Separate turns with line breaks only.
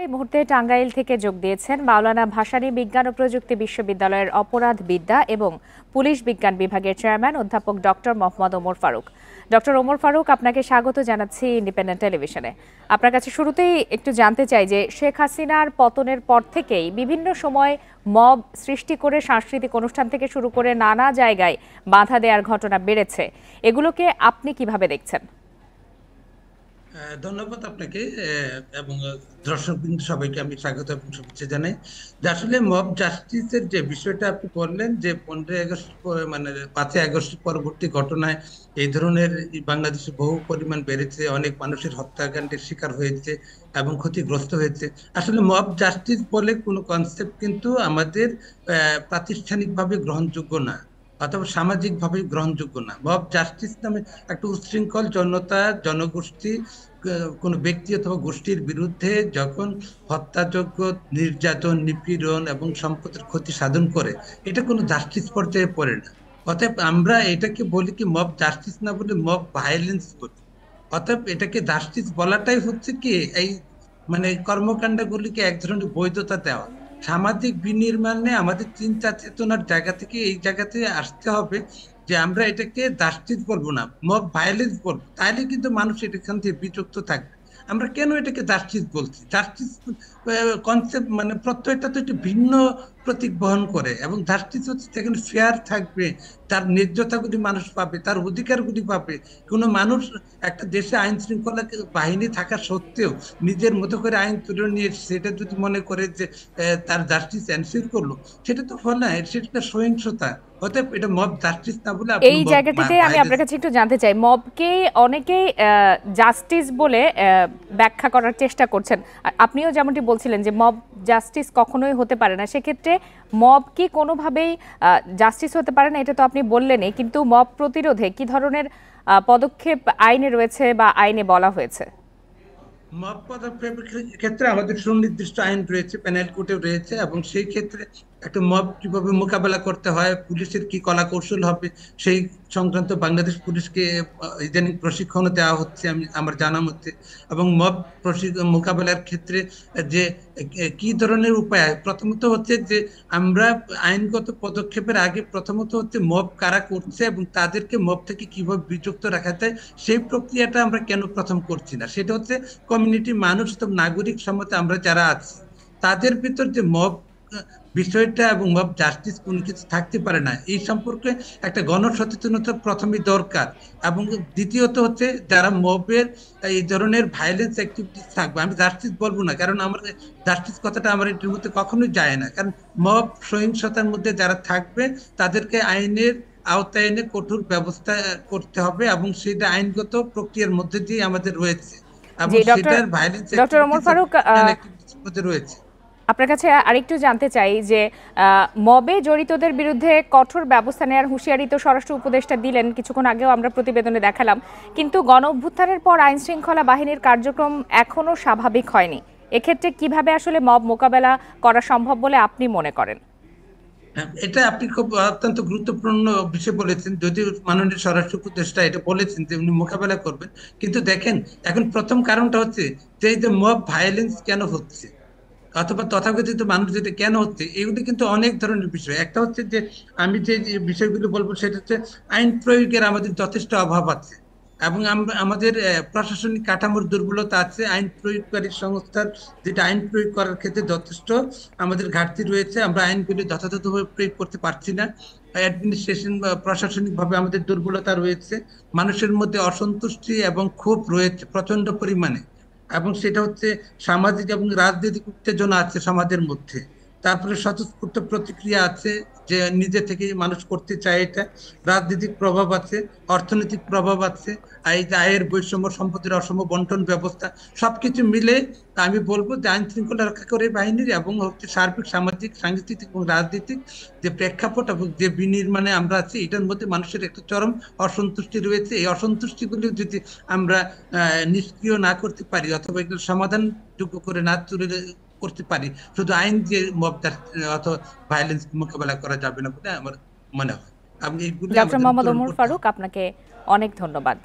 এই মুহূর্তে টাঙ্গাইল থেকে যোগ দিয়েছেন মাওলানা ভাসানী বিজ্ঞান ও প্রযুক্তি বিশ্ববিদ্যালয়ের অপরাধ বিদ্যা এবং পুলিশ বিজ্ঞান বিভাগের চেয়ারম্যান অধ্যাপক ডক্টর মোহাম্মদ ওমর ফারুক। ডক্টর ওমর ফারুক, আপনাকে স্বাগত জানাচ্ছি ইন্ডিপেন্ডেন্ট টেলিভিশনে। আপনার কাছে শুরুতেই একটু জানতে চাই যে শেখ হাসিনার পতনের পর থেকেই বিভিন্ন সময় মব সৃষ্টি করে সাংস্কৃতিক অনুষ্ঠান থেকে শুরু করে নানা জায়গায় বাধা দেওয়ার ঘটনা বেড়েছে, এগুলোকে আপনি কিভাবে দেখছেন?
ধন্যবাদ আপনাকে এবং দর্শকবৃন্দ সবাইকে আমি স্বাগত এবং শুভেচ্ছা জানাই। যে আসলে মব জাস্টিসের যে বিষয়টা আপনি বললেন যে 15ই আগস্ট মানে 5ই আগস্ট পরবর্তী ঘটনায় এই ধরনের বাংলাদেশে বহু পরিমাণ বেড়েছে, অনেক মানুষের হত্যাকাণ্ডের শিকার হয়েছে এবং ক্ষতিগ্রস্ত হয়েছে। আসলে মব জাস্টিস বলে কোনো কনসেপ্ট কিন্তু আমাদের প্রাতিষ্ঠানিকভাবে গ্রহণযোগ্য না অথবা সামাজিকভাবে গ্রহণযোগ্য না। মব জাস্টিস নামে একটা উচ্ছৃঙ্খল জনতা জনগোষ্ঠী কোনো ব্যক্তি অথবা গোষ্ঠীর বিরুদ্ধে যখন হত্যাযজ্ঞ, নির্যাতন, নিপীড়ন এবং সম্পদের ক্ষতি সাধন করে, এটা কোনো জাস্টিস পর্যায়ে পড়ে না। অতএব আমরা এটাকে বলি কি মব জাস্টিস না বলে মব ভায়োলেন্স বলি। অতএব এটাকে জাস্টিস বলাটাই হচ্ছে কি এই মানে কর্মকাণ্ডগুলিকে এক ধরনের বৈধতা দেওয়া। সামাজিক বিনির্মাণে আমাদের চিন্তা চেতনার জায়গা থেকে এই জায়গাতে আসতে হবে যে আমরা এটাকে জাস্টিস বলবো না, মব ভায়োলেন্স বলবো। তাহলে কিন্তু মানুষ এখান থেকে বিচক্ষণ থাকবে। আমরা কেন এটাকে জাস্টিস বলছি? জাস্টিস কনসেপ্ট মানে প্রত্যয়টা তো একটু ভিন্ন প্রতীক বহন করে, এবং জাস্টিস হচ্ছে সেখানে ফেয়ার থাকবে, তার ন্যায্যতাগুলি মানুষ পাবে, তার অধিকারগুলি পাবে। কোনো মানুষ একটা দেশে আইন শৃঙ্খলা বাহিনী থাকা সত্ত্বেও নিজের মতো করে আইন তুলে নিয়ে সেটা যদি মনে করে যে তার জাস্টিস এনশিওর করলো, সেটা তো ফল না, সেটা সহিংসতা। অতএব এটা মব জাস্টিস না বলে আপনি
এই জায়গাটিতে আমি আপনার কাছে একটু জানতে চাই, মবকে অনেকেই জাস্টিস বলে ব্যাখ্যা করার চেষ্টা করছেন। আপনিও যেমনটি বলছিলেন যে মব জাস্টিস কখনোই হতে পারে না, সেক্ষেত্রে মব কি কোনোভাবেই জাস্টিস হতে পারে না, এটা তো আপনি বললেনই, কিন্তু মব প্রতিরোধে কি ধরনের পদক্ষেপ আইনে রয়েছে বা আইনে বলা হয়েছে?
মব পদক্ষেপের ক্ষেত্রে আমাদের সুনির্দিষ্ট আইন রয়েছে, পেনাল কোডেও রয়েছে, এবং সেই ক্ষেত্রে একটা মব কিভাবে মোকাবেলা করতে হয়, পুলিশের কি কলা কৌশল হবে, সেই সংক্রান্ত বাংলাদেশ পুলিশকে ইদানিং প্রশিক্ষণও দেওয়া হচ্ছে আমি আমার জানা মতে। এবং মব মোকাবেলার ক্ষেত্রে যে কি ধরনের উপায়, প্রথমত হচ্ছে যে আমরা আইনগত পদক্ষেপের আগে প্রথমত হচ্ছে মব কারা করছে এবং তাদেরকে মব থেকে কিভাবে বিযুক্ত রাখা যায় সেই প্রক্রিয়াটা আমরা কেন প্রথম করছি না, সেটা হচ্ছে কমিউনিটি মানুষ তো নাগরিক সমাজে আমরা যারা আছি তাদের ভিতর যে মব বিষয়টা এবং মব জাস্টিস কোনো কিছু থাকতে পারে না, এই সম্পর্কে একটা গণসচেতনতা প্রথমেই দরকার। এবং দ্বিতীয়ত হচ্ছে যারা মবের এই ধরনের ভায়োলেন্স অ্যাক্টিভিটিস থাকবে, আমি জাস্টিস বলবো না, কারণ আমার জাস্টিস কথাটা আমার এটির মধ্যে কখনোই যায় না, কারণ মব সহিংসতার মধ্যে যারা থাকবে তাদেরকে আইনের আওতায় এনে কঠোর ব্যবস্থা করতে হবে, এবং সেটা আইনগত প্রক্রিয়ার মধ্যে দিয়ে আমাদের রয়েছে, এবং সেটার ভায়োলেন্স
ডক্টর ওমর ফারুক,
মধ্যে রয়েছে।
আপনার কাছে আরেকটু জানতে চাই যে মবে জড়িতদের বিরুদ্ধে কঠোর ব্যবস্থা নেওয়ার হুঁশিয়ারি তো স্বরাষ্ট্র উপদেষ্টা দিলেন, কিছুক্ষণ আগেও আমরা প্রতিবেদনে দেখালাম, কিন্তু গণ অভ্যুত্থানের পর আইন শৃঙ্খলা বাহিনীর কার্যক্রম এখনো স্বাভাবিক হয়নি। এক্ষেত্রে কিভাবে আসলে মব মোকাবেলা করা সম্ভব বলে আপনি মনে করেন?
এটা আপনি খুব অত্যন্ত গুরুত্বপূর্ণ বিষয় বলেছেন, যদিও মাননীয় স্বরাষ্ট্র উপদেষ্টা এটা বলেছেন যে উনি মোকাবেলা করবেন, কিন্তু দেখেন এখন প্রথম কারণটা হচ্ছে যে এই যে মব ভায়োলেন্স কেন হচ্ছে অথবা তথাকথিত মানুষ যেটা কেন হচ্ছে, এগুলি কিন্তু অনেক ধরনের বিষয়। একটা হচ্ছে যে আমি যে বিষয়গুলো বলবো সেটা হচ্ছে আইন প্রয়োগের আমাদের যথেষ্ট অভাব আছে, এবং আমাদের প্রশাসনিক কাঠামোর দুর্বলতা আছে, আইন প্রয়োগকারী সংস্থার যেটা আইন প্রয়োগ করার ক্ষেত্রে যথেষ্ট আমাদের ঘাটতি রয়েছে, আমরা আইনগুলি যথাযথভাবে প্রয়োগ করতে পারছি না। অ্যাডমিনিস্ট্রেশন বা প্রশাসনিকভাবে আমাদের দুর্বলতা রয়েছে, মানুষের মধ্যে অসন্তুষ্টি এবং ক্ষোভ রয়েছে প্রচন্ড পরিমাণে, এবং সেটা হচ্ছে সামাজিক এবং রাজনৈতিক উত্তেজনা আছে সমাজের মধ্যে। তারপরে স্বতঃস্ফূর্ত প্রতিক্রিয়া আছে যে নিজে থেকে মানুষ করতে চায়, এটা রাজনৈতিক প্রভাব আছে, অর্থনৈতিক প্রভাব আছে, এই যে আয়ের বৈষম্য, সম্পদের অসম বন্টন ব্যবস্থা, সবকিছু মিলে আমি বলবো যে আইন শৃঙ্খলা রক্ষাকারী বাহিনীর এবং হচ্ছে সার্বিক সামাজিক, সাংস্কৃতিক এবং রাজনৈতিক যে প্রেক্ষাপট এবং যে বিনির্মাণে আমরা আছি, এটার মধ্যে মানুষের একটা চরম অসন্তুষ্টি রয়েছে। এই অসন্তুষ্টিগুলি যদি আমরা নিষ্ক্রিয় না করতে পারি অথবা এগুলো সমাধানযোগ্য করে না তুলে করতে পারি, শুধু আইন দিয়ে মব অথবা ভায়োলেন্স মোকাবেলা করা যাবে না বলে আমার মনে হয়।
ডক্টর মোহাম্মদ ওমর ফারুক, আপনাকে অনেক ধন্যবাদ।